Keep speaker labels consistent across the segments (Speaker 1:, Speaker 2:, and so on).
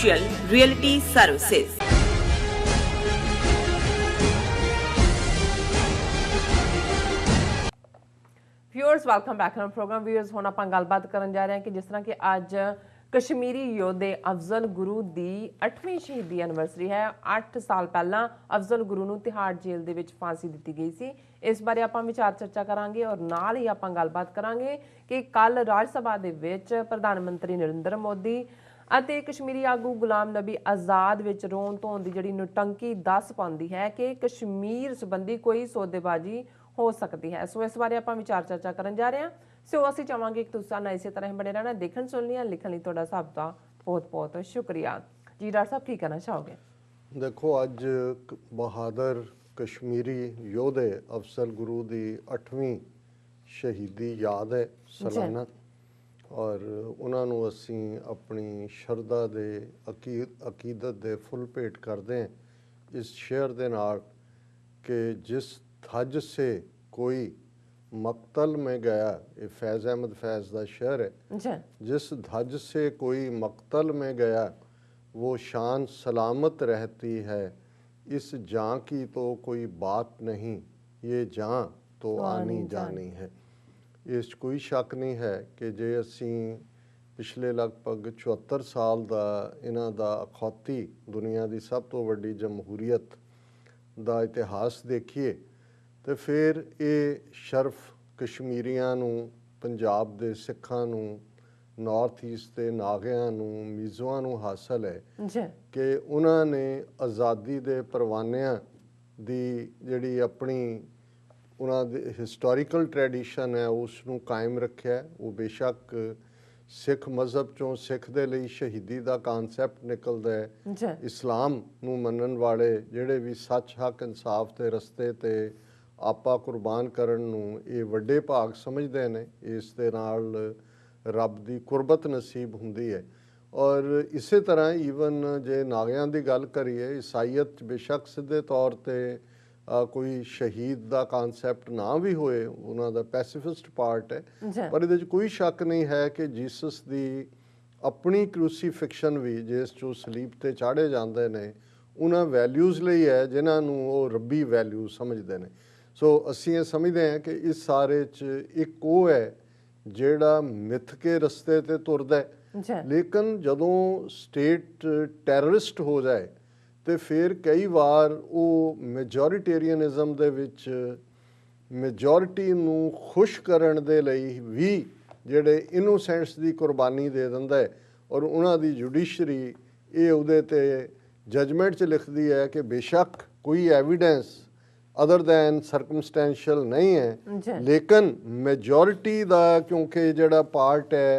Speaker 1: Virtual Reality Services.
Speaker 2: Viewers welcome back to programme. Viewers ਹੁਣ ਆਪਾਂ ਗੱਲਬਾਤ ਕਰਨ ਜਾ ਰਹੇ ਹਾਂ ਕਿ ਜਿਸ ਤਰ੍ਹਾਂ ਕਿ ਅੱਜ ਕਸ਼ਮੀਰੀ ਯੋਧੇ ਅਫਜ਼ਲ ਗੁਰੂ ਦੀ 8ਵੀਂ ਸ਼ਹੀਦੀ ਐਨੀਵਰਸਰੀ ਹੈ। 8 ਸਾਲ ਪਹਿਲਾਂ ਅਫਜ਼ਲ ਗੁਰੂ ਨੂੰ ਤਿਹਾੜ ਜੇਲ੍ਹ ਦੇ ਵਿੱਚ ਫਾਂਸੀ ਦਿੱਤੀ ਗਈ ਸੀ। ਇਸ ਬਾਰੇ ਆਪਾਂ ਵਿਚਾਰ ਚਰਚਾ ਕਰਾਂਗੇ ਔਰ ਨਾਲ ਹੀ ਆਪਾਂ ਗੱਲਬਾਤ ਕਰਾਂਗੇ ਕਿ ਕੱਲ ਰਾਜ ਸਭਾ ਦੇ ਵਿੱਚ ਪ੍ਰਧਾਨ ਮੰਤਰੀ ਨਰਿੰਦਰ ਮੋਦੀ ਅਤੇ ਕਸ਼ਮੀਰੀ ਆਗੂ ਗੁਲਾਮ ਨਬੀ ਆਜ਼ਾਦ ਵਿੱਚ ਰੋਣ ਧੋਣ ਦੀ ਜਿਹੜੀ ਨੁਟੰਕੀ ਦੱਸ ਪਾਉਂਦੀ ਹੈ ਕਿ ਕਸ਼ਮੀਰ ਸੰਬੰਧੀ ਕੋਈ ਸੌਦੇਬਾਜ਼ੀ ਹੋ ਸਕਦੀ ਹੈ। ਸੋ ਇਸ ਬਾਰੇ ਆਪਾਂ ਵਿਚਾਰ ਚਰਚਾ ਕਰਨ ਜਾ ਰਹੇ ਹਾਂ। ਸੋ ਅਸੀਂ ਚਾਹਾਂਗੇ ਕਿ ਤੁਸੀਂ ਨਾਲ ਇਸੇ ਤਰ੍ਹਾਂ ਹੀ ਬਣੇ ਰਹਿਣਾ। ਦੇਖਣ ਸੁਣਨੀ ਲਿਖਣ ਲਈ ਤੁਹਾਡਾ ਸਭ ਦਾ ਬਹੁਤ ਬਹੁਤ ਸ਼ੁਕਰੀਆ ਜੀ। ਡਾਕਟਰ ਸਾਹਿਬ ਕੀ ਕਹਿਣਾ ਚਾਹੋਗੇ?
Speaker 3: ਦੇਖੋ, ਅੱਜ ਬਹਾਦਰ ਕਸ਼ਮੀਰੀ ਯੋਧੇ ਅਫਜ਼ਲ ਗੁਰੂ ਦੀ 8ਵੀਂ ਸ਼ਹੀਦੀ ਯਾਦ ਹੈ ਸਾਲਾਨਾ, ਔਰ ਉਹਨਾਂ ਨੂੰ ਅਸੀਂ ਆਪਣੀ ਸ਼ਰਧਾ ਦੇ ਅਕੀਦਤ ਦੇ ਫੁੱਲ ਭੇਟ ਕਰਦੇ ਹਾਂ ਇਸ ਸ਼ੇਅਰ ਦੇ ਨਾਲ ਕਿ ਜਿਸ धज से कोई मकतल में गया, ये फैज़ अहमद फैज़ का शेर है। जिस धज से कोई मकतल में गया वो शान सलामत रहती है, इस जाँ की तो कोई बात नहीं, ये जाँ तो आनी जानी है। इस कोई शक नहीं है कि जे असी पिछले लगभग 74 साल का इन्हां दा अखौती दुनिया की सब तो वड्डी जमहूरीयत का इतिहास देखिए तो फिर ये शर्फ कश्मीरियां नूं, पंजाब दे सिखां नूं, नॉर्थ ईस्ट के नागियां नूं, मीज़ोआं नूं हासिल है कि उन्होंने आज़ादी दे परवानियां दी जिहड़ी अपनी उन्हां दे हिस्टोरिकल ट्रैडिशन है उसनूं कायम रखिया। वो बेशक सिख मज़हब चों सिख दे लई शहीदी का कानसैप्ट निकलदा है। इस्लाम नूं मनण वाले जिहड़े भी सच हक इंसाफ के रस्ते ते आपा कुर्बान करन नूं ये वड्डे भाग समझते हैं। इस दे नाल रब दी कुर्बत नसीब हुंदी है। और इस तरह ईवन जे नागियां दी गल करिए, ईसाईयत बेशक सीधे तौर ते कोई शहीद का कानसैप्ट ना भी होए, उन्हां दा पैसिफिस्ट पार्ट है, पर इहदे च कोई शक नहीं है कि जीसस दी अपनी क्रूसीफिक्शन भी जिस चों सलीब ते चाढ़े जांदे ने उन्हां वैल्यूज़ लई है जिन्हां नूं ओह रब्बी वैल्यूज़ समझदे ने। सो असीं ये समझते हैं कि इस सारे च एक वो है जिहड़ा मिथ के रस्ते ते तुरदा है, लेकिन जदों स्टेट टैररिस्ट हो जाए तो फिर कई बार वो मेजोरिटेरियनिज़म दे विच मेजोरिटी नूं खुश करन दे लई भी जिहड़े इनोसेंट्स दी कुर्बानी दे दिंदा है। और उन्हां दी जुडिशरी ये उहदे ते जजमेंट च लिखदी है कि बेशक कोई एविडेंस अदर दैन सरकमस्टेंशियल नहीं है, लेकिन मेजोरिटी का क्योंकि जिहड़ा पार्ट है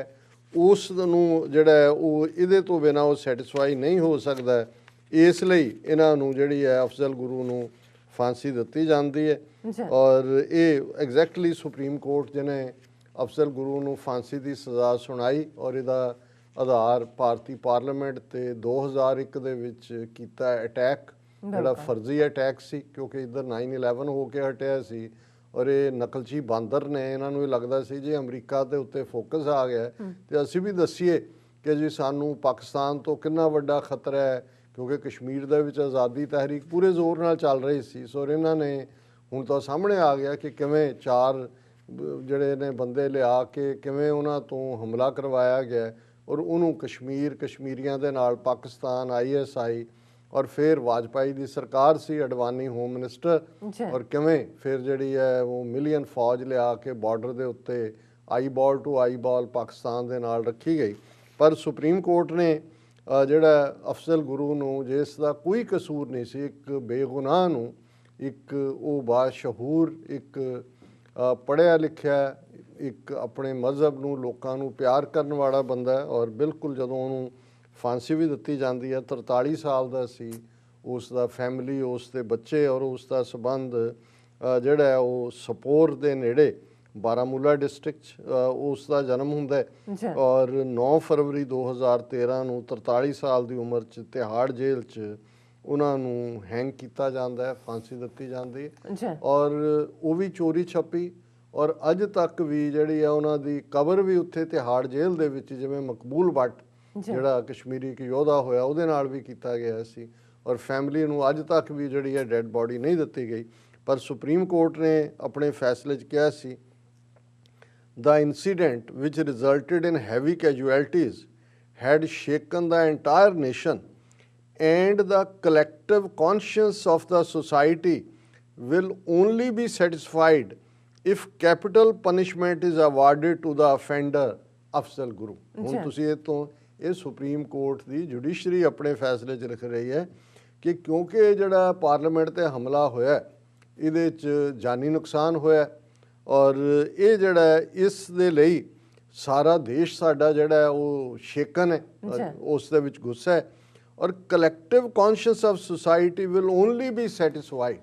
Speaker 3: उस नूं जिहड़ा है वो इहदे तो बिना वो सैटिस्फाई नहीं हो सकता। इसलिए इन्हां नूं जिहड़ी है अफजल गुरु नूं फांसी दित्ती जाती है। और ये एग्जैक्टली सुप्रीम कोर्ट जिन्हें अफजल गुरु नूं फांसी की सज़ा सुनाई और इहदा आधार भारती पार्लीमेंट ते 2001 दे विच कीता अटैक ਜਿਹੜਾ ਫਰਜ਼ੀ ਅਟੈਕ ਸੀ, ਕਿਉਂਕਿ ਇੱਧਰ 9/11 ਹੋ ਕੇ ਹਟਿਆ ਸੀ ਔਰ ਇਹ ਨਕਲਚੀ ਬਾਂਦਰ ਨੇ ਇਹਨਾਂ ਨੂੰ ਇਹ ਲੱਗਦਾ ਸੀ ਜੇ ਅਮਰੀਕਾ ਦੇ ਉੱਤੇ ਫੋਕਸ ਆ ਗਿਆ ਤੇ ਅਸੀਂ ਵੀ ਦੱਸੀਏ ਕਿ ਜੀ ਸਾਨੂੰ ਪਾਕਿਸਤਾਨ ਤੋਂ ਕਿੰਨਾ ਵੱਡਾ ਖਤਰਾ ਹੈ, ਕਿਉਂਕਿ ਕਸ਼ਮੀਰ ਦੇ ਵਿੱਚ ਆਜ਼ਾਦੀ ਤਹਿਰੀਕ ਪੂਰੇ ਜ਼ੋਰ ਨਾਲ ਚੱਲ ਰਹੀ ਸੀ। ਸੋ ਇਹਨਾਂ ਨੇ ਹੁਣ ਤਾਂ ਸਾਹਮਣੇ ਆ ਗਿਆ ਕਿ ਕਿਵੇਂ 4 ਜਿਹੜੇ ਨੇ ਬੰਦੇ ਲਿਆ ਕੇ ਕਿਵੇਂ ਉਹਨਾਂ ਤੋਂ ਹਮਲਾ ਕਰਵਾਇਆ ਗਿਆ ਔਰ ਉਹਨੂੰ ਕਸ਼ਮੀਰੀਆਂ ਦੇ ਨਾਲ ਪਾਕਿਸਤਾਨ ISI और फिर वाजपेयी की सरकार सी, अडवानी होम मिनिस्टर, और किवें फिर जिहड़ी है वो मिलियन फौज लिया के बॉर्डर के उत्ते eyeball to eyeball Pakistan के नाल रखी गई। पर सुप्रीम कोर्ट ने जिहड़ा अफजल गुरु नूं जिसदा कोई कसूर नहीं सी, एक बेगुनाह नूं, एक वो बाशहूर एक पढ़िया लिखिया एक अपने मजहब नूं लोकां नूं प्यार करन वाला बंदा है और बिल्कुल जदों उहनूं फांसी भी दी जाती है 43 साल का सी, उसका फैमिली उसके बच्चे और उसका संबंध जोड़ा है वो सपोर के नेड़े बारामूला डिस्ट्रिक्ट उसका जन्म होंदा है और 9 फरवरी 2013 नूं 43 साल की उम्र च तिहाड़ जेल च उन्होंने हैंग किया जाता है, फांसी दी जाती है। और वो भी चोरी छपी और अज तक भी जिहड़ी है उन्हां दी कबर भी उत्थे तिहाड़ जेल दे विच जिवें मकबूल भट्ट ਜਿਹੜਾ ਕਸ਼ਮੀਰੀ ਇੱਕ ਯੋਧਾ ਹੋਇਆ ਉਹਦੇ ਨਾਲ ਵੀ ਕੀਤਾ ਗਿਆ ਸੀ ਔਰ ਫੈਮਿਲੀ ਨੂੰ ਅੱਜ ਤੱਕ ਵੀ ਜਿਹੜੀ ਹੈ ਡੈੱਡ ਬੋਡੀ ਨਹੀਂ ਦਿੱਤੀ ਗਈ। ਪਰ ਸੁਪਰੀਮ ਕੋਰਟ ਨੇ ਆਪਣੇ ਫੈਸਲੇ 'ਚ ਕਿਹਾ ਸੀ the incident which resulted in heavy casualties had shaken the entire nation and the collective conscience of the society will only be satisfied if capital punishment is awarded to the offender Afzal ਗੁਰੂ। ਹੁਣ ਤੁਸੀਂ ਇਹ ਤੋਂ ਇਹ supreme court ਦੀ judiciary ਆਪਣੇ ਫੈਸਲੇ 'ਚ ਲਿਖ ਰਹੀ ਹੈ ਕਿ ਕਿਉਂਕਿ ਜਿਹੜਾ ਪਾਰਲੀਮੈਂਟ ਤੇ ਹਮਲਾ ਹੋਇਆ ਇਹਦੇ 'ਚ ਜਾਨੀ ਨੁਕਸਾਨ ਹੋਇਆ ਔਰ ਇਹ ਜਿਹੜਾ ਇਸ ਦੇ ਲਈ ਸਾਰਾ ਦੇਸ਼ ਸਾਡਾ ਜਿਹੜਾ ਉਹ ਸ਼ੇਕਨ ਹੈ, ਉਸ ਦੇ ਵਿੱਚ ਗੁੱਸਾ ਹੈ ਔਰ collective conscious of society will only B satisfied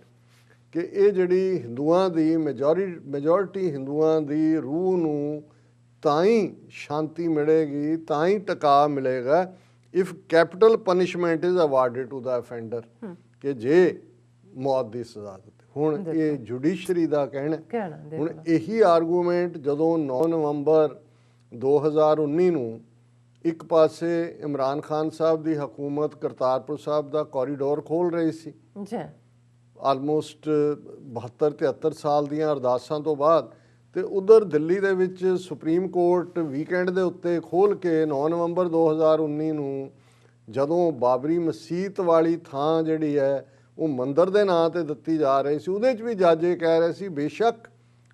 Speaker 3: ਕਿ ਇਹ ਜਿਹੜੀ ਹਿੰਦੂਆਂ ਦੀ ਮੈਜੋਰਿਟੀ ਹਿੰਦੂਆਂ ਦੀ ਰੂਹ ਨੂੰ ਤਾਂ ਹੀ ਸ਼ਾਂਤੀ ਮਿਲੇਗੀ, ਤਾਂ ਹੀ ਟਿਕਾ ਮਿਲੇਗਾ if capital punishment is awarded to the offender ਕਿ ਜੇ ਮੌਤ ਦੀ ਸਜ਼ਾ ਦਿੱਤੀ। ਹੁਣ ਇਹ ਜੁਡੀਸ਼ਰੀ ਦਾ ਕਹਿਣਾ ਹੁਣ ਇਹੀ ਆਰਗੂਮੈਂਟ ਜਦੋਂ 9 ਨਵੰਬਰ 2019 ਨੂੰ ਇੱਕ ਪਾਸੇ ਇਮਰਾਨ ਖਾਨ ਸਾਹਿਬ ਦੀ ਹਕੂਮਤ ਕਰਤਾਰਪੁਰ ਸਾਹਿਬ ਦਾ ਕੋਰੀਡੋਰ ਖੋਲ ਰਹੀ ਸੀ ਆਲਮੋਸਟ 72-73 ਸਾਲ ਦੀਆਂ ਅਰਦਾਸਾਂ ਤੋਂ ਬਾਅਦ, ਤੇ ਉਧਰ ਦਿੱਲੀ ਦੇ ਵਿੱਚ ਸੁਪਰੀਮ ਕੋਰਟ ਵੀਕਐਂਡ ਦੇ ਉੱਤੇ ਖੋਲ ਕੇ 9 ਨਵੰਬਰ 2019 ਨੂੰ ਜਦੋਂ ਬਾਬਰੀ ਮਸਜਿਦ ਵਾਲੀ ਥਾਂ ਜਿਹੜੀ ਹੈ ਉਹ ਮੰਦਰ ਦੇ ਨਾਂ ਤੇ ਦਿੱਤੀ ਜਾ ਰਹੀ ਸੀ, ਉਹਦੇ 'ਚ ਵੀ ਜੱਜ ਇਹ ਕਹਿ ਰਹੇ ਸੀ ਬੇਸ਼ੱਕ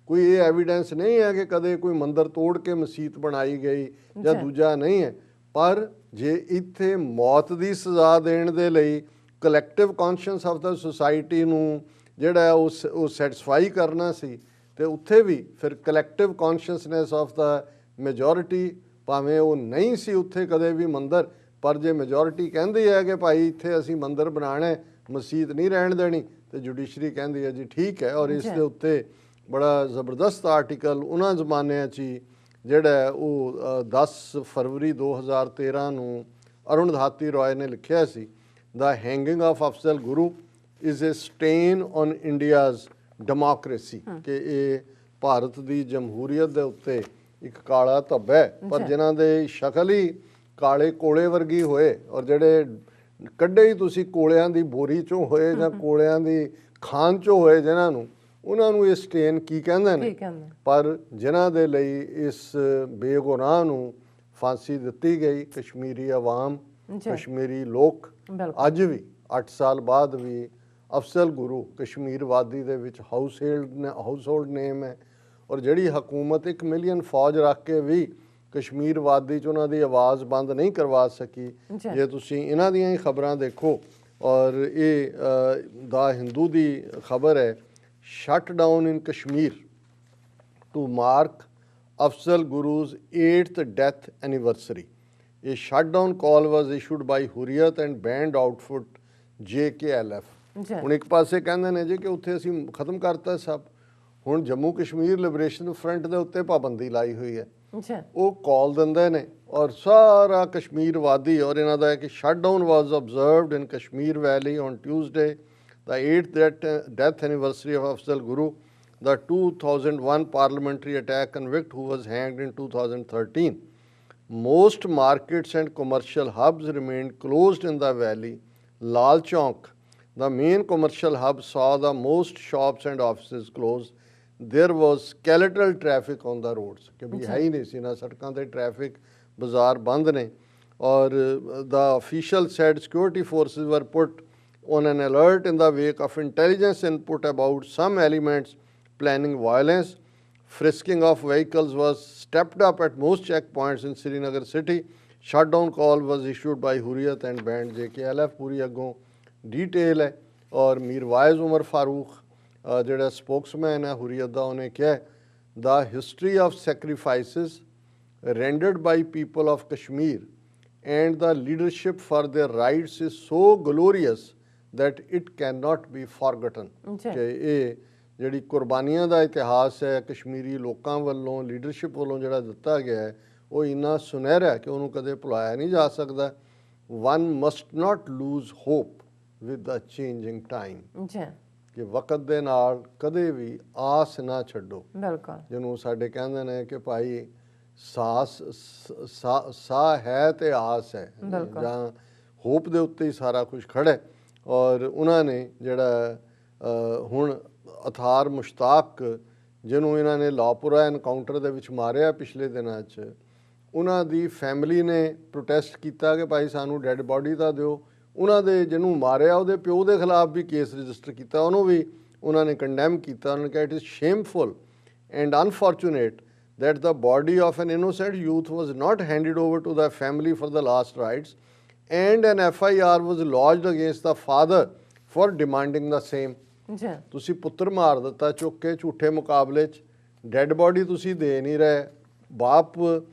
Speaker 3: ਕੋਈ ਇਹ ਐਵੀਡੈਂਸ ਨਹੀਂ ਹੈ ਕਿ ਕਦੇ ਕੋਈ ਮੰਦਰ ਤੋੜ ਕੇ ਮਸਜਿਦ ਬਣਾਈ ਗਈ ਜਾਂ ਦੂਜਾ ਨਹੀਂ ਹੈ, ਪਰ ਜੇ ਇੱਥੇ ਮੌਤ ਦੀ ਸਜ਼ਾ ਦੇਣ ਦੇ ਲਈ ਕਲੈਕਟਿਵ ਕੌਨਸ਼ੀਅੰਸ ਆਫ ਦਾ ਸੁਸਾਇਟੀ ਨੂੰ ਜਿਹੜਾ ਉਹ ਸੈਟੀਸਫਾਈ ਕਰਨਾ ਸੀ ਤੇ ਉੱਥੇ ਵੀ ਫਿਰ collective consciousness of the majority, ਭਾਵੇਂ ਉਹ ਨਹੀਂ ਸੀ ਉੱਥੇ ਕਦੇ ਵੀ ਮੰਦਰ, ਪਰ ਜੇ ਮੈਜੋਰਿਟੀ ਕਹਿੰਦੀ ਹੈ ਕਿ ਭਾਈ ਇੱਥੇ ਅਸੀਂ ਮੰਦਰ ਬਣਾਉਣਾ ਮਸਜਿਦ ਨਹੀਂ ਰਹਿਣ ਦੇਣੀ, ਤੇ ਜੁਡੀਸ਼ਰੀ ਕਹਿੰਦੀ ਹੈ ਜੀ ਠੀਕ ਹੈ। ਔਰ ਇਸ ਦੇ ਉੱਤੇ ਬੜਾ ਜ਼ਬਰਦਸਤ ਆਰਟੀਕਲ ਉਹਨਾਂ ਜ਼ਮਾਨਿਆਂ 'ਚ ਹੀ ਜਿਹੜਾ ਉਹ 10 ਫਰਵਰੀ 2013 ਨੂੰ ਅਰੁਣ ਧਾਤੀ ਰॉय ਨੇ ਲਿਖਿਆ ਸੀ, The hanging of Afzal Guru is a stain on India's democracy ਕਿ ਇਹ ਭਾਰਤ ਦੀ ਜਮਹੂਰੀਅਤ ਦੇ ਉੱਤੇ ਇੱਕ ਕਾਲਾ ਧੱਬਾ ਹੈ, ਪਰ ਜਿਨ੍ਹਾਂ ਦੇ ਸ਼ਕਲ ਹੀ ਕਾਲੇ ਕੋਲੇ ਵਰਗੀ ਹੋਏ ਔਰ ਜਿਹੜੇ ਕੱਢੇ ਹੀ ਤੁਸੀਂ ਕੋਲਿਆਂ ਦੀ ਬੋਰੀ 'ਚੋਂ ਹੋਏ ਜਾਂ ਕੋਲਿਆਂ ਦੀ ਖਾਨ 'ਚੋਂ ਹੋਏ ਜਿਨ੍ਹਾਂ ਨੂੰ, ਉਹਨਾਂ ਨੂੰ ਇਹ ਸਟੇਨ ਕੀ ਕਹਿੰਦੇ ਨੇ, ਪਰ ਜਿਨ੍ਹਾਂ ਦੇ ਲਈ ਇਸ ਬੇਗੁਨਾਹ ਨੂੰ ਫਾਂਸੀ ਦਿੱਤੀ ਗਈ ਕਸ਼ਮੀਰੀ ਆਵਾਮ, ਕਸ਼ਮੀਰੀ ਲੋਕ ਅੱਜ ਵੀ 8 ਸਾਲ ਬਾਅਦ ਵੀ ਅਫ਼ਜ਼ਲ ਗੁਰੂ ਕਸ਼ਮੀਰ ਵਾਦੀ ਦੇ ਵਿੱਚ ਹਾਊਸਹੋਲਡ ਨੇਮ ਹੈ। ਔਰ ਜਿਹੜੀ ਹਕੂਮਤ 1 ਮਿਲੀਅਨ ਫੌਜ ਰੱਖ ਕੇ ਵੀ ਕਸ਼ਮੀਰ ਵਾਦੀ 'ਚ ਉਹਨਾਂ ਦੀ ਆਵਾਜ਼ ਬੰਦ ਨਹੀਂ ਕਰਵਾ ਸਕੀ। ਜੇ ਤੁਸੀਂ ਇਹਨਾਂ ਦੀਆਂ ਹੀ ਖਬਰਾਂ ਦੇਖੋ, ਔਰ ਇਹ ਦਾ ਹਿੰਦੂ ਦੀ ਖਬਰ ਹੈ, shutdown in Kashmir to mark Afzal Guru's 8th death anniversary. A shutdown call was issued by Hurriyat and banned outfit JKLF। ਹੁਣ ਇੱਕ ਪਾਸੇ ਕਹਿੰਦੇ ਨੇ ਜੀ ਕਿ ਉੱਥੇ ਅਸੀਂ ਖਤਮ ਕਰਤਾ ਸਭ, ਹੁਣ ਜੰਮੂ ਕਸ਼ਮੀਰ ਲਿਬਰੇਸ਼ਨ ਫਰੰਟ ਦੇ ਉੱਤੇ ਪਾਬੰਦੀ ਲਾਈ ਹੋਈ ਹੈ, ਉਹ ਕਾਲ ਦਿੰਦੇ ਨੇ ਔਰ ਸਾਰਾ ਕਸ਼ਮੀਰ ਵਾਦੀ, ਔਰ ਇਹਨਾਂ ਦਾ ਹੈ ਕਿ shutdown was observed in Kashmir Valley on Tuesday, the 8th death anniversary of Afzal Guru, the 2001 parliamentary attack convict who was hanged in 2013. Most markets and commercial hubs remained closed in the valley. Lal Chowk, the main commercial hub, saw the most shops and offices closed. There was skeletal traffic on the roads कि भी है ही नहीं सी ना सड़कों ते traffic, बाजार बंद ने, और the official said security forces were put on an alert in the wake of intelligence input about some elements planning violence. Frisking of vehicles was stepped up at most checkpoints in Srinagar city. Shutdown call was issued by Hurriyat and banned JKLF। पूरी अगों detail है, और मीरवाइज उमर फारूक ਜਿਹੜਾ spokesman है हुर्रियत ਦਾ, ਉਹਨੇ ਕਿਹਾ the history of sacrifices rendered by people of Kashmir and the leadership for their rights is so glorious that it cannot be forgotten। ਕਿ ਇਹ ਜਿਹੜੀ ਕੁਰਬਾਨੀਆਂ ਦਾ ਇਤਿਹਾਸ ਹੈ ਕਸ਼ਮੀਰੀ ਲੋਕਾਂ ਵੱਲੋਂ, ਲੀਡਰਸ਼ਿਪ ਵੱਲੋਂ ਜਿਹੜਾ ਦਿੱਤਾ ਗਿਆ ਹੈ, ਉਹ ਇੰਨਾ ਸੁਨਹਿਰਾ ਕਿ ਉਹਨੂੰ ਕਦੇ ਭੁਲਾਇਆ ਨਹੀਂ ਜਾ ਸਕਦਾ। One must not lose hope with the changing time ਕਿ ਵਕਤ ਦੇ ਨਾਲ ਕਦੇ ਵੀ ਆਸ ਨਾ ਛੱਡੋ। ਜਿਹਨੂੰ ਸਾਡੇ ਕਹਿੰਦੇ ਨੇ ਕਿ ਭਾਈ ਸਾਹ ਹੈ ਤੇ ਆਸ ਹੈ ਜਾਂ ਹੋਪ ਦੇ ਉੱਤੇ ਹੀ ਸਾਰਾ ਕੁਝ ਖੜਾ ਹੈ। ਔਰ ਉਹਨਾਂ ਨੇ ਜਿਹੜਾ ਹੁਣ ਅਥਾਰ ਮੁਸ਼ਤਾਕ ਜਿਹਨੂੰ ਇਹਨਾਂ ਨੇ ਲਾਹਪੁਰਾ ਐਨਕਾਊਂਟਰ ਦੇ ਵਿੱਚ ਮਾਰਿਆ ਪਿਛਲੇ ਦਿਨਾਂ 'ਚ, ਉਹਨਾਂ ਦੀ ਫੈਮਿਲੀ ਨੇ ਪ੍ਰੋਟੈਸਟ ਕੀਤਾ ਕਿ ਭਾਈ ਸਾਨੂੰ ਡੈੱਡ ਬਾਡੀ ਤਾਂ ਦਿਓ। ਉਹਨਾਂ ਦੇ ਜਿਹਨੂੰ ਮਾਰਿਆ ਉਹਦੇ ਪਿਓ ਦੇ ਖਿਲਾਫ ਵੀ ਕੇਸ ਰਜਿਸਟਰ ਕੀਤਾ, ਉਹਨੂੰ ਵੀ ਉਹਨਾਂ ਨੇ ਕੰਡੈਮ ਕੀਤਾ। ਉਹਨਾਂ ਨੇ ਕਿਹਾ it is shameful and unfortunate that the body of an innocent youth was not handed over to the family for the last rites, and an FIR was lodged against the father for demanding the same. ਤੁਸੀਂ ਪੁੱਤਰ ਮਾਰ ਦਿੱਤਾ ਚੁੱਕ ਕੇ ਝੂਠੇ ਮੁਕਾਬਲੇ 'ਚ, dead body ਤੁਸੀਂ ਦੇ ਨਹੀਂ ਰਹੇ। ਬਾਪ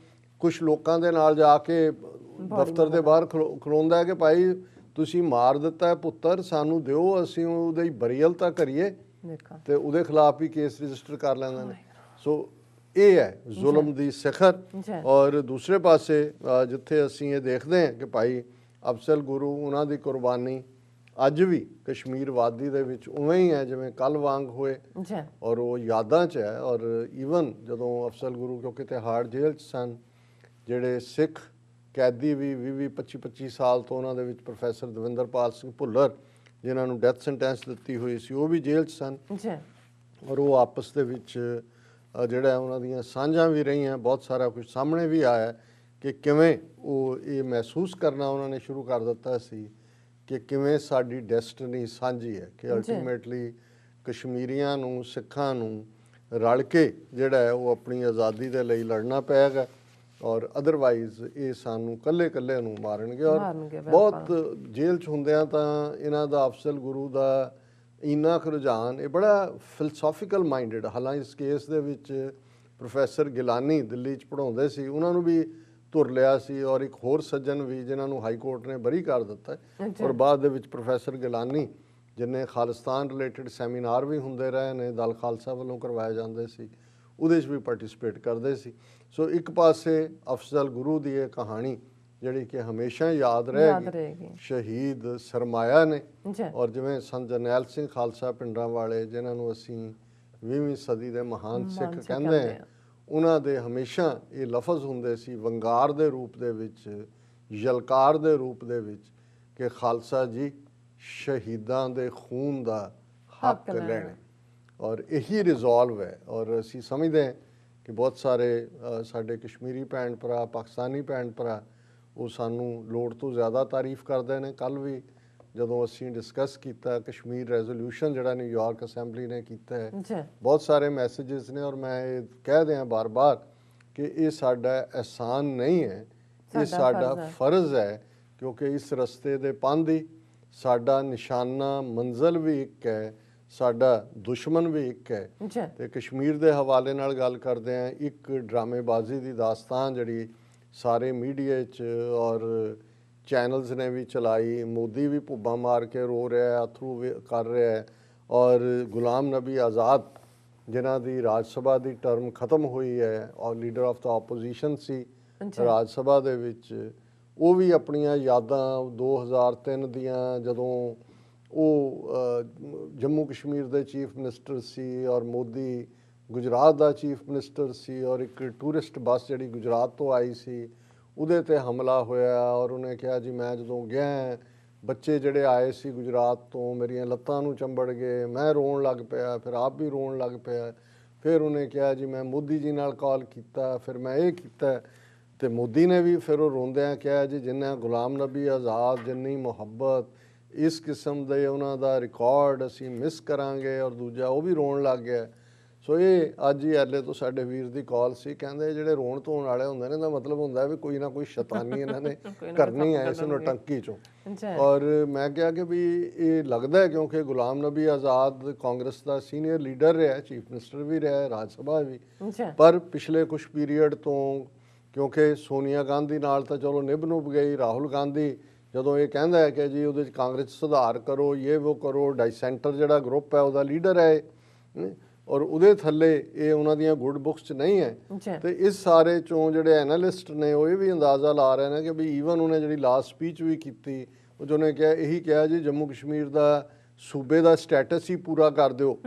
Speaker 3: ਕੁਛ ਲੋਕਾਂ ਦੇ ਨਾਲ ਜਾ ਕੇ ਦਫ਼ਤਰ ਦੇ ਬਾਹਰ ਖਲੋਂਦਾ ਕਿ ਭਾਈ ਤੁਸੀਂ ਮਾਰ ਦਿੱਤਾ ਪੁੱਤਰ, ਸਾਨੂੰ ਦਿਓ, ਅਸੀਂ ਉਹਦੀ ਬਰੀਅਲ ਤਾਂ ਕਰੀਏ, ਤੇ ਉਹਦੇ ਖਿਲਾਫ ਵੀ ਕੇਸ ਰਜਿਸਟਰ ਕਰ ਲੈਂਦੇ ਨੇ। ਸੋ ਇਹ ਹੈ ਜ਼ੁਲਮ ਦੀ ਸਿਖਰ। ਔਰ ਦੂਸਰੇ ਪਾਸੇ ਜਿੱਥੇ ਅਸੀਂ ਇਹ ਦੇਖਦੇ ਹਾਂ ਕਿ ਭਾਈ ਅਫਜ਼ਲ ਗੁਰੂ ਉਹਨਾਂ ਦੀ ਕੁਰਬਾਨੀ ਅੱਜ ਵੀ ਕਸ਼ਮੀਰ ਵਾਦੀ ਦੇ ਵਿੱਚ ਉਵੇਂ ਹੀ ਹੈ ਜਿਵੇਂ ਕੱਲ੍ਹ ਵਾਂਗ ਹੋਏ, ਔਰ ਉਹ ਯਾਦਾਂ 'ਚ ਹੈ। ਔਰ ਈਵਨ ਜਦੋਂ ਅਫਜ਼ਲ ਗੁਰੂ ਕਿਉਂਕਿ ਤਿਹਾੜ ਜੇਲ੍ਹ 'ਚ ਸਨ, ਜਿਹੜੇ ਸਿੱਖ ਕੈਦੀ ਵੀ 20-25 ਸਾਲ ਤੋਂ ਉਹਨਾਂ ਦੇ ਵਿੱਚ ਪ੍ਰੋਫੈਸਰ ਦਵਿੰਦਰਪਾਲ ਸਿੰਘ ਭੁੱਲਰ ਜਿਨ੍ਹਾਂ ਨੂੰ ਡੈਥ ਸੈਂਟੈਂਸ ਦਿੱਤੀ ਹੋਈ ਸੀ, ਉਹ ਵੀ ਜੇਲ੍ਹ 'ਚ ਸਨ। ਔਰ ਉਹ ਆਪਸ ਦੇ ਵਿੱਚ ਜਿਹੜਾ ਉਹਨਾਂ ਦੀਆਂ ਸਾਂਝਾਂ ਵੀ ਰਹੀਆਂ, ਬਹੁਤ ਸਾਰਾ ਕੁਝ ਸਾਹਮਣੇ ਵੀ ਆਇਆ ਕਿ ਕਿਵੇਂ ਉਹ ਇਹ ਮਹਿਸੂਸ ਕਰਨਾ ਉਹਨਾਂ ਨੇ ਸ਼ੁਰੂ ਕਰ ਦਿੱਤਾ ਸੀ ਕਿ ਕਿਵੇਂ ਸਾਡੀ ਡੈਸਟਨੀ ਸਾਂਝੀ ਹੈ, ਕਿ ਅਲਟੀਮੇਟਲੀ ਕਸ਼ਮੀਰੀਆਂ ਨੂੰ, ਸਿੱਖਾਂ ਨੂੰ ਰਲ ਕੇ ਜਿਹੜਾ ਹੈ ਉਹ ਆਪਣੀ ਆਜ਼ਾਦੀ ਦੇ ਲਈ ਲੜਨਾ ਪਏਗਾ, ਔਰ ਅਦਰਵਾਈਜ਼ ਇਹ ਸਾਨੂੰ ਇਕੱਲੇ ਨੂੰ ਮਾਰਨਗੇ। ਔਰ ਬਹੁਤ ਜੇਲ੍ਹ 'ਚ ਹੁੰਦਿਆਂ ਤਾਂ ਇਹਨਾਂ ਦਾ ਅਫਜ਼ਲ ਗੁਰੂ ਦਾ ਇੰਨਾ ਕੁ ਰੁਝਾਨ, ਇਹ ਬੜਾ ਫਿਲਸੋਫੀਕਲ ਮਾਈਂਡਡ, ਹਾਲਾਂਕਿ ਇਸ ਕੇਸ ਦੇ ਵਿੱਚ ਪ੍ਰੋਫੈਸਰ ਗਿਲਾਨੀ ਦਿੱਲੀ 'ਚ ਪੜ੍ਹਾਉਂਦੇ ਸੀ, ਉਹਨਾਂ ਨੂੰ ਵੀ ਧੁਰ ਲਿਆ ਸੀ, ਔਰ ਇੱਕ ਹੋਰ ਸੱਜਣ ਵੀ ਜਿਨ੍ਹਾਂ ਨੂੰ ਹਾਈ ਕੋਰਟ ਨੇ ਬਰੀ ਕਰ ਦਿੱਤਾ। ਔਰ ਬਾਅਦ ਦੇ ਵਿੱਚ ਪ੍ਰੋਫੈਸਰ ਗਿਲਾਨੀ ਜਿਹਨੇ ਖਾਲਿਸਤਾਨ ਰਿਲੇਟਡ ਸੈਮੀਨਾਰ ਵੀ ਹੁੰਦੇ ਰਹੇ ਨੇ, ਦਲ ਖਾਲਸਾ ਵੱਲੋਂ ਕਰਵਾਏ ਜਾਂਦੇ ਸੀ, ਉਹਦੇ 'ਚ ਵੀ ਪਾਰਟਿਸਿਪੇਟ ਕਰਦੇ ਸੀ। ਸੋ ਇੱਕ ਪਾਸੇ ਅਫਜ਼ਲ ਗੁਰੂ ਦੀ ਇਹ ਕਹਾਣੀ ਜਿਹੜੀ ਕਿ ਹਮੇਸ਼ਾ ਯਾਦ ਰਹੇਗੀ, ਸ਼ਹੀਦ ਸਰਮਾਇਆ ਨੇ। ਔਰ ਜਿਵੇਂ ਸੰਤ ਜਰਨੈਲ ਸਿੰਘ ਖਾਲਸਾ ਪਿੰਡਾਂ ਵਾਲੇ ਜਿਨ੍ਹਾਂ ਨੂੰ ਅਸੀਂ 20ਵੀਂ ਸਦੀ ਦੇ ਮਹਾਨ ਸਿੱਖ ਕਹਿੰਦੇ ਹਾਂ, ਉਹਨਾਂ ਦੇ ਹਮੇਸ਼ਾ ਇਹ ਲਫ਼ਜ਼ ਹੁੰਦੇ ਸੀ ਵੰਗਾਰ ਦੇ ਰੂਪ ਦੇ ਵਿੱਚ, ਯਲਕਾਰ ਦੇ ਰੂਪ ਦੇ ਵਿੱਚ, ਕਿ ਖਾਲਸਾ ਜੀ ਸ਼ਹੀਦਾਂ ਦੇ ਖੂਨ ਦਾ ਹੱਕ ਲੈਣਾ। ਔਰ ਇਹੀ ਰਿਜ਼ੋਲਵ ਹੈ। ਔਰ ਅਸੀਂ ਸਮਝਦੇ ਹਾਂ ਕਿ ਬਹੁਤ ਸਾਰੇ ਸਾਡੇ ਕਸ਼ਮੀਰੀ ਭੈਣ ਭਰਾ, ਪਾਕਿਸਤਾਨੀ ਭੈਣ ਭਰਾ, ਉਹ ਸਾਨੂੰ ਲੋੜ ਤੋਂ ਜ਼ਿਆਦਾ ਤਾਰੀਫ ਕਰਦੇ ਨੇ। ਕੱਲ੍ਹ ਵੀ ਜਦੋਂ ਅਸੀਂ ਡਿਸਕਸ ਕੀਤਾ ਕਸ਼ਮੀਰ ਰੈਜ਼ੋਲਿਊਸ਼ਨ ਜਿਹੜਾ ਨਿਊਯਾਰਕ ਅਸੈਂਬਲੀ ਨੇ ਕੀਤਾ ਹੈ, ਬਹੁਤ ਸਾਰੇ ਮੈਸੇजेस ਨੇ। ਔਰ ਮੈਂ ਇਹ ਕਹਿ ਦਿਆਂ ਬਾਰ-ਬਾਰ ਕਿ ਇਹ ਸਾਡਾ ਅਹਿਸਾਨ ਨਹੀਂ ਹੈ, ਇਹ ਸਾਡਾ ਫਰਜ਼ ਹੈ, ਕਿਉਂਕਿ ਇਸ ਰਸਤੇ ਦੇ ਪਾਂਧੀ ਸਾਡਾ ਨਿਸ਼ਾਨਾ ਮੰਜ਼ਿਲ ਵੀ ਇੱਕ ਹੈ, ਸਾਡਾ ਦੁਸ਼ਮਣ ਵੀ ਇੱਕ ਹੈ। ਤੇ ਕਸ਼ਮੀਰ ਦੇ ਹਵਾਲੇ ਨਾਲ ਗੱਲ ਕਰਦੇ ਹਾਂ, ਇੱਕ ਡਰਾਮੇਬਾਜ਼ੀ ਦੀ ਦਾਸਤਾਨ ਜਿਹੜੀ ਸਾਰੇ ਮੀਡੀਆ 'ਚ ਔਰ ਚੈਨਲਸ ਨੇ ਵੀ ਚਲਾਈ, ਮੋਦੀ ਵੀ ਭੁੱਬਾਂ ਮਾਰ ਕੇ ਰੋ ਰਿਹਾ ਹੈ, ਅਥਰੂ ਕਰ ਰਿਹਾ ਹੈ, ਔਰ ਗੁਲਾਮ ਨਬੀ ਆਜ਼ਾਦ ਜਿਨ੍ਹਾਂ ਦੀ ਰਾਜ ਸਭਾ ਦੀ ਟਰਮ ਖਤਮ ਹੋਈ ਹੈ ਔਰ ਲੀਡਰ ਆਫ ਦਾ ਆਪੋਜੀਸ਼ਨ ਸੀ ਰਾਜ ਸਭਾ ਦੇ ਵਿੱਚ, ਉਹ ਵੀ ਆਪਣੀਆਂ ਯਾਦਾਂ 2003 ਦੀਆਂ, ਜਦੋਂ ਉਹ ਜੰਮੂ ਕਸ਼ਮੀਰ ਦੇ ਚੀਫ ਮਿਨਿਸਟਰ ਸੀ ਔਰ ਮੋਦੀ ਗੁਜਰਾਤ ਦਾ ਚੀਫ ਮਿਨਿਸਟਰ ਸੀ, ਔਰ ਇੱਕ ਟੂਰਿਸਟ ਬੱਸ ਜਿਹੜੀ ਗੁਜਰਾਤ ਤੋਂ ਆਈ ਸੀ ਉਹਦੇ 'ਤੇ ਹਮਲਾ ਹੋਇਆ, ਔਰ ਉਹਨੇ ਕਿਹਾ ਜੀ ਮੈਂ ਜਦੋਂ ਗਿਆ, ਬੱਚੇ ਜਿਹੜੇ ਆਏ ਸੀ ਗੁਜਰਾਤ ਤੋਂ ਮੇਰੀਆਂ ਲੱਤਾਂ ਨੂੰ ਚੰਬੜ ਗਏ, ਮੈਂ ਰੋਣ ਲੱਗ ਪਿਆ, ਫਿਰ ਆਪ ਵੀ ਰੋਣ ਲੱਗ ਪਿਆ। ਫਿਰ ਉਹਨੇ ਕਿਹਾ ਜੀ ਮੈਂ ਮੋਦੀ ਜੀ ਨਾਲ ਕਾਲ ਕੀਤਾ, ਫਿਰ ਮੈਂ ਇਹ ਕੀਤਾ, ਤੇ ਮੋਦੀ ਨੇ ਵੀ ਫਿਰ ਉਹ ਰੋਂਦਿਆਂ ਕਿਹਾ ਜੀ ਜਿੰਨਾ ਗੁਲਾਮ ਨਬੀ ਆਜ਼ਾਦ, ਜਿੰਨੀ ਮੁਹੱਬਤ, ਇਸ ਕਿਸਮ ਦੇ ਉਹਨਾਂ ਦਾ ਰਿਕਾਰਡ ਅਸੀਂ ਮਿਸ ਕਰਾਂਗੇ। ਔਰ ਦੂਜਾ ਉਹ ਵੀ ਰੋਣ ਲੱਗ ਗਿਆ। ਸੋ ਇਹ ਅੱਜ ਹੀ ਐਲੇ ਤੋਂ ਸਾਡੇ ਵੀਰ ਦੀ ਕਾਲ ਸੀ, ਕਹਿੰਦੇ ਜਿਹੜੇ ਰੋਣ ਧੋਣ ਵਾਲੇ ਹੁੰਦੇ ਨੇ ਇਹਦਾ ਮਤਲਬ ਹੁੰਦਾ ਵੀ ਕੋਈ ਨਾ ਕੋਈ ਸ਼ੈਤਾਨੀ ਇਹਨਾਂ ਨੇ ਕਰਨੀ ਹੈ ਇਸ ਨੌਟੰਕੀ 'ਚੋਂ। ਔਰ ਮੈਂ ਕਿਹਾ ਕਿ ਵੀ ਇਹ ਲੱਗਦਾ ਹੈ ਕਿਉਂਕਿ ਗੁਲਾਮ ਨਬੀ ਆਜ਼ਾਦ ਕਾਂਗਰਸ ਦਾ ਸੀਨੀਅਰ ਲੀਡਰ ਰਿਹਾ, ਚੀਫ ਮਿਨਿਸਟਰ ਵੀ ਰਿਹਾ, ਰਾਜ ਸਭਾ ਵੀ, ਪਰ ਪਿਛਲੇ ਕੁਛ ਪੀਰੀਅਡ ਤੋਂ ਕਿਉਂਕਿ ਸੋਨੀਆ ਗਾਂਧੀ ਨਾਲ ਤਾਂ ਚਲੋ ਨਿਭ ਨੁਭ ਗਈ, ਰਾਹੁਲ ਗਾਂਧੀ ਜਦੋਂ ਇਹ ਕਹਿੰਦਾ ਹੈ ਕਿ ਜੀ ਉਹਦੇ 'ਚ ਕਾਂਗਰਸ ਸੁਧਾਰ ਕਰੋ, ਇਹ ਉਹ ਕਰੋ, ਡਾਈਸੈਂਟਰ ਜਿਹੜਾ ਗਰੁੱਪ ਹੈ ਉਹਦਾ ਲੀਡਰ ਹੈ ਔਰ ਉਹਦੇ ਥੱਲੇ ਇਹ ਉਹਨਾਂ ਦੀਆਂ ਗੁੱਡ ਬੁੱਕਸ 'ਚ ਨਹੀਂ ਹੈ। ਤੇ ਇਸ ਸਾਰੇ 'ਚੋਂ ਜਿਹੜੇ ਐਨਾਲਿਸਟ ਨੇ ਉਹ ਇਹ ਵੀ ਅੰਦਾਜ਼ਾ ਲਾ ਰਹੇ ਨੇ ਕਿ ਵੀ ਈਵਨ ਉਹਨੇ ਜਿਹੜੀ ਲਾਸਟ ਸਪੀਚ ਵੀ ਕੀਤੀ ਉਹ 'ਚ ਉਹਨੇ ਕਿਹਾ, ਇਹੀ ਕਿਹਾ ਜੀ ਜੰਮੂ ਕਸ਼ਮੀਰ ਦਾ ਸੂਬੇ ਦਾ ਸਟੇਟਸ ਹੀ ਪੂਰਾ ਕਰ ਦਿਓ।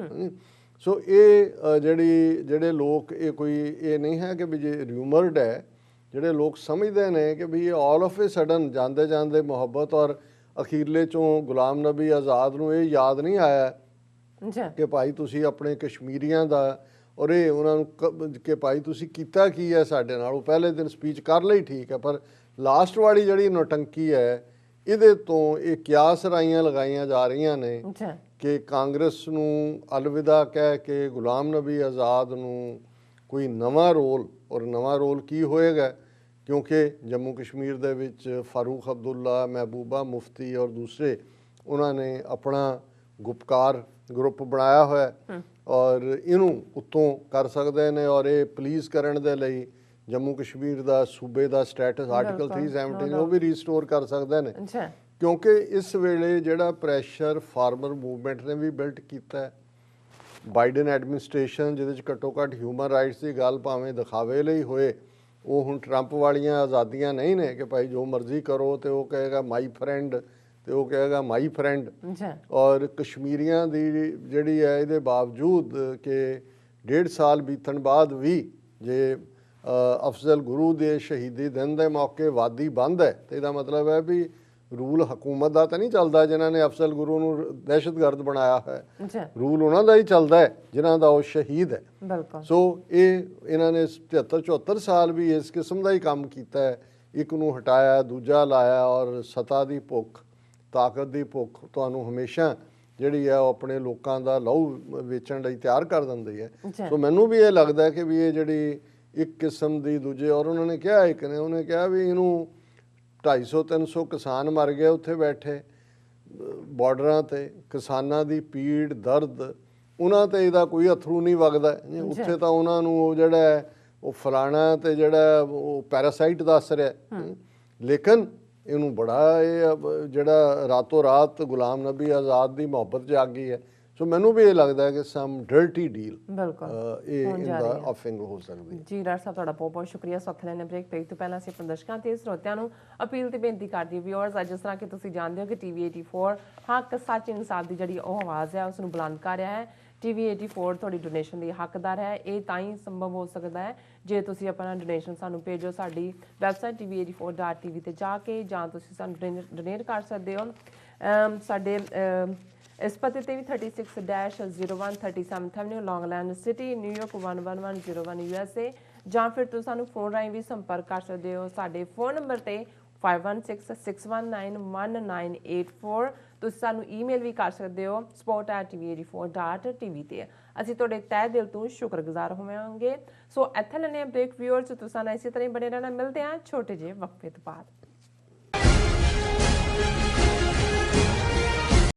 Speaker 3: ਸੋ ਇਹ ਜਿਹੜੇ ਲੋਕ ਇਹ ਕੋਈ ਇਹ ਨਹੀਂ ਹੈ ਕਿ ਵੀ ਜੇ ਰਿਊਮਰਡ ਹੈ, ਜਿਹੜੇ ਲੋਕ ਸਮਝਦੇ ਨੇ ਕਿ ਵੀ ਇਹ ਆਲ ਆਫ ਏ ਸਡਨ ਜਾਂਦੇ ਜਾਂਦੇ ਮੁਹੱਬਤ ਔਰ ਅਖੀਰਲੇ ਚੋਂ ਗੁਲਾਮ ਨਬੀ ਆਜ਼ਾਦ ਨੂੰ ਇਹ ਯਾਦ ਨਹੀਂ ਆਇਆ ਕਿ ਭਾਈ ਤੁਸੀਂ ਆਪਣੇ ਕਸ਼ਮੀਰੀਆਂ ਦਾ ਔਰ ਇਹ ਉਹਨਾਂ ਨੂੰ ਕਿ ਭਾਈ ਤੁਸੀਂ ਕੀਤਾ ਕੀ ਹੈ ਸਾਡੇ ਨਾਲ। ਉਹ ਪਹਿਲੇ ਦਿਨ ਸਪੀਚ ਕਰ ਲਈ ਠੀਕ ਹੈ, ਪਰ ਲਾਸਟ ਵਾਲੀ ਜਿਹੜੀ ਨੌਟੰਕੀ ਹੈ ਇਹਦੇ ਤੋਂ ਇਹ ਕਿਆਸ ਰਾਈਆਂ ਲਗਾਈਆਂ ਜਾ ਰਹੀਆਂ ਨੇ ਕਿ ਕਾਂਗਰਸ ਨੂੰ ਅਲਵਿਦਾ ਕਹਿ ਕੇ ਗੁਲਾਮ ਨਬੀ ਆਜ਼ਾਦ ਨੂੰ ਕੋਈ ਨਵਾਂ ਰੋਲ, ਔਰ ਨਵਾਂ ਰੋਲ ਕੀ ਹੋਏਗਾ ਕਿਉਂਕਿ ਜੰਮੂ ਕਸ਼ਮੀਰ ਦੇ ਵਿੱਚ ਫਾਰੂਕ ਅਬਦੁੱਲਾ, ਮਹਿਬੂਬਾ ਮੁਫਤੀ ਔਰ ਦੂਸਰੇ ਉਹਨਾਂ ਨੇ ਆਪਣਾ ਗੁਪਕਾਰ ਗਰੁੱਪ ਬਣਾਇਆ ਹੋਇਆ ਔਰ ਇਹਨੂੰ ਉੱਤੋਂ ਕਰ ਸਕਦੇ ਨੇ। ਔਰ ਇਹ ਪੁਲਿਸ ਕਰਨ ਦੇ ਲਈ ਜੰਮੂ ਕਸ਼ਮੀਰ ਦਾ ਸੂਬੇ ਦਾ ਸਟੇਟਸ ਆਰਟੀਕਲ 317 ਉਹ ਵੀ ਰੀਸਟੋਰ ਕਰ ਸਕਦੇ ਨੇ ਕਿਉਂਕਿ ਇਸ ਵੇਲੇ ਜਿਹੜਾ ਪ੍ਰੈਸ਼ਰ ਫਾਰਮਰ ਮੂਵਮੈਂਟ ਨੇ ਵੀ ਬਿਲਟ ਕੀਤਾ ਹੈ। ਬਾਈਡਨ ਐਡਮਿਨਿਸਟ੍ਰੇਸ਼ਨ ਜਿਹਦੇ 'ਚ ਘੱਟੋ ਘੱਟ ਹਿਊਮਨ ਰਾਈਟਸ ਦੀ ਗੱਲ ਭਾਵੇਂ ਦਿਖਾਵੇ ਲਈ ਹੋਏ, ਉਹ ਹੁਣ ਟਰੰਪ ਵਾਲੀਆਂ ਆਜ਼ਾਦੀਆਂ ਨਹੀਂ ਨੇ ਕਿ ਭਾਈ ਜੋ ਮਰਜ਼ੀ ਕਰੋ ਤੇ ਉਹ ਕਹੇਗਾ ਮਾਈ ਫਰੈਂਡ ਤੇ ਉਹ ਕਹੇਗਾ ਮਾਈ ਫਰੈਂਡ। ਔਰ ਕਸ਼ਮੀਰੀਆਂ ਦੀ ਜਿਹੜੀ ਹੈ ਇਹਦੇ ਬਾਵਜੂਦ ਕਿ 1.5 ਸਾਲ ਬੀਤਣ ਬਾਅਦ ਵੀ ਜੇ ਅਫ਼ਜ਼ਲ ਗੁਰੂ ਦੇ ਸ਼ਹੀਦੀ ਦਿਨ ਦੇ ਮੌਕੇ ਵਾਦੀ ਬੰਦ ਹੈ ਤੇ ਇਹਦਾ ਮਤਲਬ ਹੈ ਵੀ ਰੂਲ ਹਕੂਮਤ ਦਾ ਤਾਂ ਨਹੀਂ ਚੱਲਦਾ ਜਿਨ੍ਹਾਂ ਨੇ ਅਫ਼ਜ਼ਲ ਗੁਰੂ ਨੂੰ ਦਹਿਸ਼ਤਗਰਦ ਬਣਾਇਆ ਹੈ, ਰੂਲ ਉਹਨਾਂ ਦਾ ਹੀ ਚੱਲਦਾ ਹੈ ਜਿਨ੍ਹਾਂ ਦਾ ਉਹ ਸ਼ਹੀਦ ਹੈ। ਸੋ ਇਹਨਾਂ ਨੇ 73-74 ਸਾਲ ਵੀ ਇਸ ਕਿਸਮ ਦਾ ਹੀ ਕੰਮ ਕੀਤਾ ਹੈ, ਇੱਕ ਨੂੰ ਹਟਾਇਆ ਦੂਜਾ ਲਾਇਆ। ਔਰ ਸਤਾ ਦੀ ਭੁੱਖ, ਤਾਕਤ ਦੀ ਭੁੱਖ ਤੁਹਾਨੂੰ ਹਮੇਸ਼ਾ ਜਿਹੜੀ ਹੈ ਉਹ ਆਪਣੇ ਲੋਕਾਂ ਦਾ ਲਹੂ ਵੇਚਣ ਲਈ ਤਿਆਰ ਕਰ ਦਿੰਦੀ ਹੈ। ਸੋ ਮੈਨੂੰ ਵੀ ਇਹ ਲੱਗਦਾ ਕਿ ਵੀ ਇਹ ਜਿਹੜੀ ਇੱਕ ਕਿਸਮ ਦੀ ਦੂਜੇ, ਔਰ ਉਹਨਾਂ ਨੇ ਕਿਹਾ ਇੱਕ ਨੇ ਉਹਨੇ ਕਿਹਾ ਵੀ ਇਹਨੂੰ 250-300 ਕਿਸਾਨ ਮਰ ਗਏ ਉੱਥੇ ਬੈਠੇ ਬਾਰਡਰਾਂ ਤੇ, ਕਿਸਾਨਾਂ ਦੀ ਪੀੜ ਦਰਦ ਉਹਨਾਂ ਤੇ ਇਹਦਾ ਕੋਈ ਅਥਰੂ ਨਹੀਂ ਵਗਦਾ ਉੱਥੇ ਤਾਂ ਉਹਨਾਂ ਨੂੰ ਉਹ ਜਿਹੜਾ ਉਹ ਫਲਾਣਾ ਤੇ ਜਿਹੜਾ ਉਹ ਪੈਰਾਸਾਈਟ ਦੱਸ ਰਿਹਾ। ਲੇਕਿਨ ਇਹਨੂੰ ਬੜਾ ਇਹ ਜਿਹੜਾ ਰਾਤੋਂ ਰਾਤ ਗੁਲਾਮ ਨਬੀ ਆਜ਼ਾਦ ਦੀ ਮੁਹੱਬਤ ਜਾਗੀ ਹੈ। ਸੋ ਮੈਨੂੰ ਵੀ ਇਹ ਲੱਗਦਾ ਹੈ ਕਿ ਸਮ ਡਰਟੀ ਡੀਲ ਇਹ ਇਹਦਾ ਆਫਿੰਗ ਹੋ ਸਕਦੀ ਹੈ।
Speaker 2: ਜੀ ਡਾਕਟਰ ਸਾਹਿਬ ਤੁਹਾਡਾ ਬਹੁਤ ਬਹੁਤ ਸ਼ੁਕਰੀਆ। ਸੌਖੇ ਲੈਣੇ ਬ੍ਰੇਕ ਪੇਜ ਤੋਂ ਪਹਿਲਾਂ ਅਸੀਂ ਪ੍ਰਦਰਸ਼ਕਾਂ ਤੇ ਸਰੋਤਿਆਂ ਨੂੰ ਅਪੀਲ ਤੇ ਬੇਨਤੀ ਕਰਦੀ ਹਾਂ ਵਿਊਅਰਸ, ਅੱਜ ਜਿਸ ਤਰ੍ਹਾਂ ਕਿ ਤੁਸੀਂ ਜਾਣਦੇ ਹੋ ਕਿ TV 84 ਹੱਕ ਸੱਚ ਇਨਸਾਫ ਦੀ ਜਿਹੜੀ ਉਹ ਆਵਾਜ਼ ਹੈ ਉਸ ਨੂੰ ਬੁਲੰਦ ਕਰ ਰਿਹਾ ਹੈ। TV 84 ਤੁਹਾਡੀ ਡੋਨੇਸ਼ਨ ਦੀ ਹੱਕਦਾਰ ਹੈ। ਇਹ ਤਾਂ ਹੀ ਸੰਭਵ ਹੋ ਸਕਦਾ ਹੈ ਜੇ ਤੁਸੀਂ ਆਪਣਾ ਡੋਨੇਸ਼ਨ ਸਾਨੂੰ ਭੇਜੋ ਸਾਡੀ ਵੈਬਸਾਈਟ tv84.tv ਤੇ ਜਾ ਕੇ, ਜਾਂ ਤੁਸੀਂ ਸਾਨੂੰ ਡੋਨੇਟ ਕਰ ਸਕਦੇ ਹੋ ਸਾਡੇ ਇਸ ਪਤੇ ਤੇ ਵੀ 36-01 37th Avenue Long Island City New York 11101 USA, ਜਾਂ ਫਿਰ ਤੁਸੀਂ ਸਾਨੂੰ ਫੋਨ ਰਾਹੀਂ ਵੀ ਸੰਪਰਕ ਕਰ ਸਕਦੇ ਹੋ ਸਾਡੇ ਫੋਨ ਨੰਬਰ ਤੇ 5166191984। ਤੁਸੀਂ ਸਾਨੂੰ ਈਮੇਲ ਵੀ ਕਰ ਸਕਦੇ ਹੋ support@tv84.tv ਤੇ। ਅਸੀਂ ਤੁਹਾਡੇ ਤਹਿ ਦਿਲ ਤੋਂ ਸ਼ੁਕਰਗੁਜ਼ਾਰ ਹੋਵਾਂਗੇ। ਸੋ ਇੱਥੇ ਲੈਣੇ ਬ੍ਰੇਕ ਵਿਊਅਰਸ, ਤੁਸੀਂ ਸਾਨੂੰ ਇਸੇ ਤਰ੍ਹਾਂ ਹੀ ਬਣੇ ਰਹਿਣਾ। ਮਿਲਦੇ ਹਾਂ ਛੋਟੇ ਜਿਹੇ ਵਕਫੇ ਤੋਂ ਬਾਅਦ।